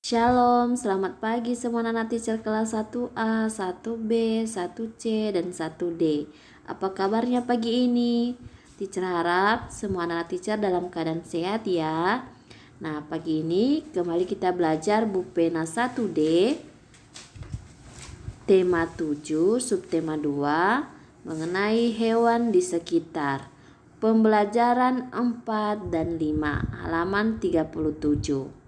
Shalom, selamat pagi semua anak teacher kelas 1A, 1B, 1C, dan 1D. Apa kabarnya pagi ini? Teacher harap semua anak teacher dalam keadaan sehat ya. Nah, pagi ini kembali kita belajar buku pena 1D, tema 7, subtema 2, mengenai hewan di sekitar. Pembelajaran 4 dan 5, halaman 37.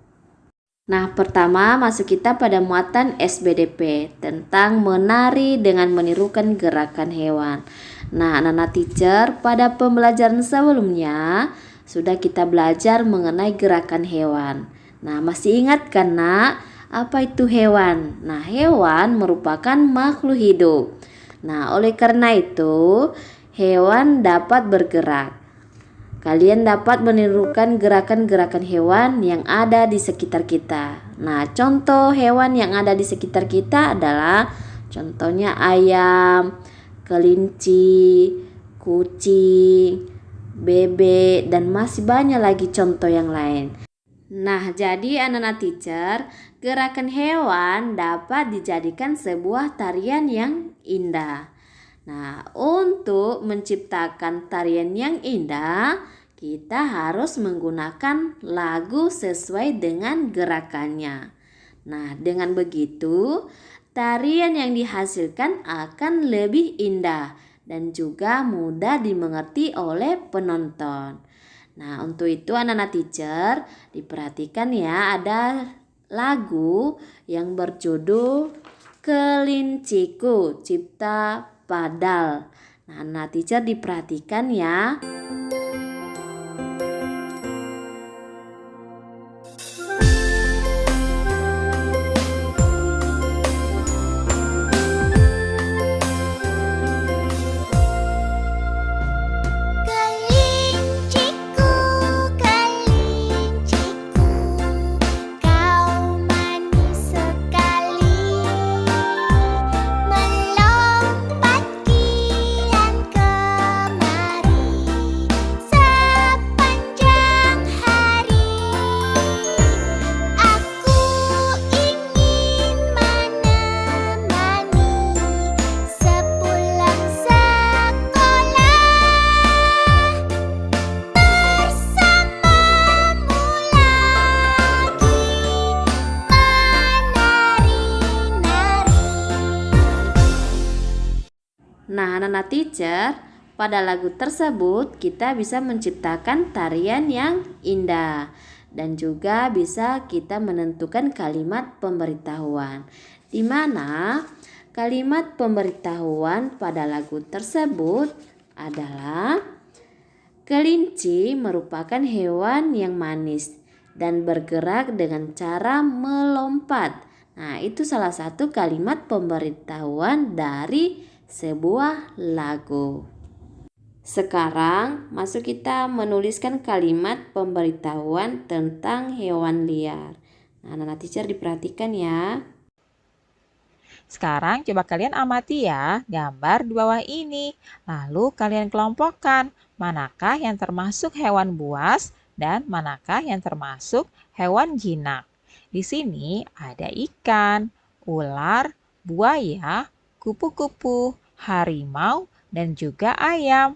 Nah, pertama masuk kita pada muatan SBDP tentang menari dengan menirukan gerakan hewan. Nah, anak-anak teacher, pada pembelajaran sebelumnya sudah kita belajar mengenai gerakan hewan. Nah, masih ingat kan, Nak? Apa itu hewan? Nah, hewan merupakan makhluk hidup. Nah, oleh karena itu, hewan dapat bergerak. Kalian dapat menirukan gerakan-gerakan hewan yang ada di sekitar kita. Nah, contoh hewan yang ada di sekitar kita adalah contohnya ayam, kelinci, kucing, bebek, dan masih banyak lagi contoh yang lain. Nah, jadi anak-anak teacher, gerakan hewan dapat dijadikan sebuah tarian yang indah. Nah, untuk menciptakan tarian yang indah, kita harus menggunakan lagu sesuai dengan gerakannya. Nah, dengan begitu, tarian yang dihasilkan akan lebih indah dan juga mudah dimengerti oleh penonton. Nah, untuk itu anak-anak teacher, diperhatikan ya, ada lagu yang berjudul Kelinciku Cipta Padal. Nah, teacher diperhatikan ya. Kelinciku, kelinciku, kau manis sekali, melompat kian kemari sepanjang hari. Aku ingin menemani sepulang sekolah. Bersamamu lagi menari-nari. Nah, anak-anak teacher, pada lagu tersebut kita bisa menciptakan tarian yang indah dan juga bisa kita menentukan kalimat pemberitahuan, di mana kalimat pemberitahuan pada lagu tersebut adalah kelinci merupakan hewan yang manis dan bergerak dengan cara melompat. Nah, itu salah satu kalimat pemberitahuan dari sebuah lagu. Sekarang, masuk kita menuliskan kalimat pemberitahuan tentang hewan liar. Nah, anak teacher diperhatikan ya. Sekarang coba kalian amati ya gambar di bawah ini. Lalu kalian kelompokkan manakah yang termasuk hewan buas dan manakah yang termasuk hewan jinak. Di sini ada ikan, ular, buaya, kupu-kupu, harimau, dan juga ayam.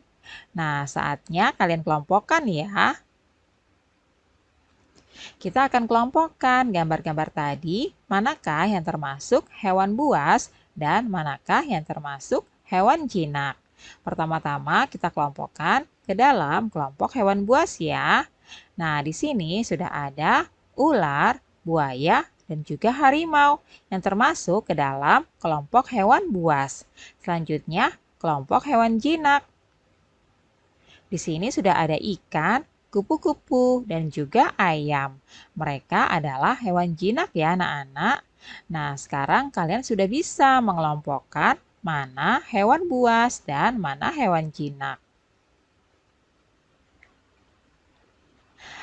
Nah, saatnya kalian kelompokkan ya. Kita akan kelompokkan gambar-gambar tadi, manakah yang termasuk hewan buas dan manakah yang termasuk hewan jinak. Pertama-tama kita kelompokkan ke dalam kelompok hewan buas ya. Nah, di sini sudah ada ular, buaya, dan juga harimau yang termasuk ke dalam kelompok hewan buas. Selanjutnya, kelompok hewan jinak. Di sini sudah ada ikan, kupu-kupu, dan juga ayam. Mereka adalah hewan jinak ya anak-anak. Nah, sekarang kalian sudah bisa mengelompokkan mana hewan buas dan mana hewan jinak.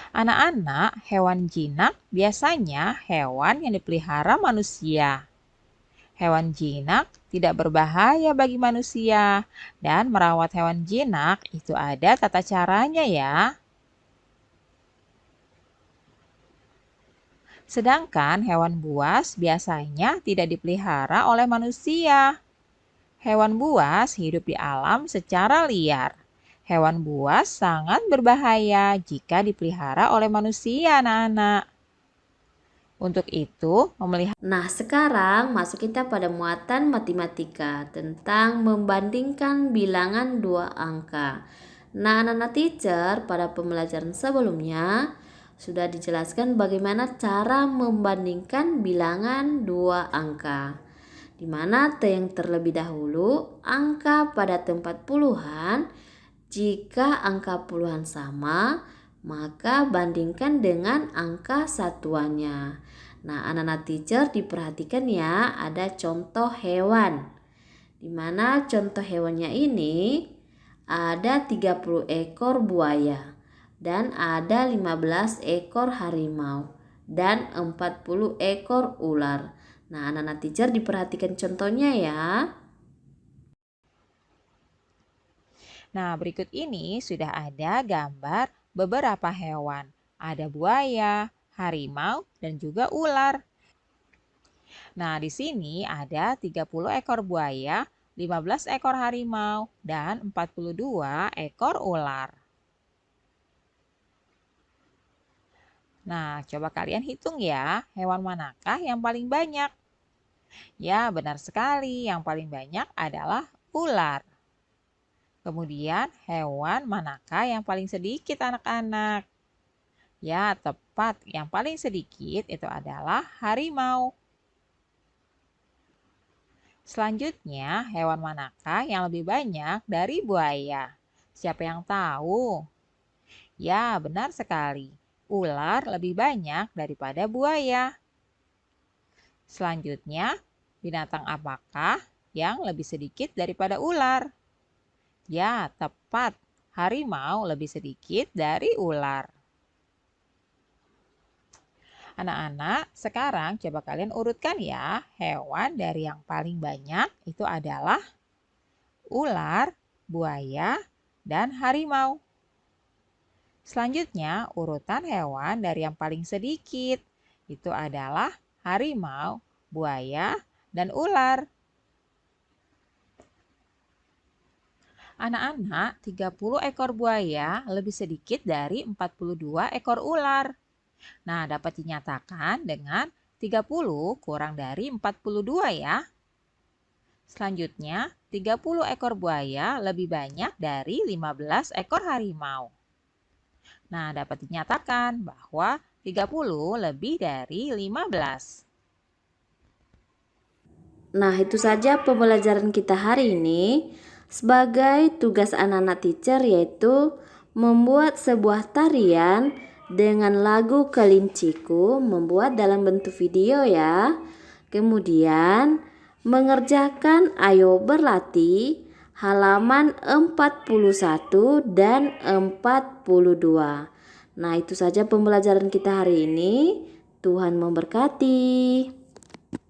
Anak-anak, hewan jinak biasanya hewan yang dipelihara manusia. Hewan jinak tidak berbahaya bagi manusia, dan merawat hewan jinak itu ada tata caranya ya. Sedangkan hewan buas biasanya tidak dipelihara oleh manusia. Hewan buas hidup di alam secara liar. Hewan buas sangat berbahaya jika dipelihara oleh manusia, anak-anak. Untuk itu, memelihara. Nah, sekarang masuk kita pada muatan matematika tentang membandingkan bilangan dua angka. Nah, anak-anak teacher, pada pembelajaran sebelumnya sudah dijelaskan bagaimana cara membandingkan bilangan dua angka. Di mana yang terlebih dahulu angka pada tempat puluhan, jika angka puluhan sama, maka bandingkan dengan angka satuannya. Nah, anak-anak teacher diperhatikan ya, ada contoh hewan. Di mana contoh hewannya ini ada 30 ekor buaya dan ada 15 ekor harimau dan 40 ekor ular. Nah, anak-anak teacher diperhatikan contohnya ya. Nah, berikut ini sudah ada gambar beberapa hewan. Ada buaya, harimau, dan juga ular. Nah, di sini ada 30 ekor buaya, 15 ekor harimau, dan 42 ekor ular. Nah, coba kalian hitung ya, hewan manakah yang paling banyak? Ya, benar sekali, yang paling banyak adalah ular. Kemudian, hewan manakah yang paling sedikit, anak-anak? Ya, tepat. Yang paling sedikit itu adalah harimau. Selanjutnya, hewan manakah yang lebih banyak dari buaya? Siapa yang tahu? Ya, benar sekali. Ular lebih banyak daripada buaya. Selanjutnya, binatang apakah yang lebih sedikit daripada ular? Ya, tepat. Harimau lebih sedikit dari ular. Anak-anak, sekarang coba kalian urutkan ya, hewan dari yang paling banyak itu adalah ular, buaya, dan harimau. Selanjutnya, urutan hewan dari yang paling sedikit itu adalah harimau, buaya, dan ular. Anak-anak, 30 ekor buaya lebih sedikit dari 42 ekor ular. Nah, dapat dinyatakan dengan 30 kurang dari 42 ya. Selanjutnya, 30 ekor buaya lebih banyak dari 15 ekor harimau. Nah, dapat dinyatakan bahwa 30 lebih dari 15. Nah, itu saja pembelajaran kita hari ini. Sebagai tugas anak-anak teacher yaitu membuat sebuah tarian dengan lagu Kelinciku, membuat dalam bentuk video ya. Kemudian mengerjakan Ayo Berlatih halaman 41 dan 42. Nah, itu saja pembelajaran kita hari ini. Tuhan memberkati.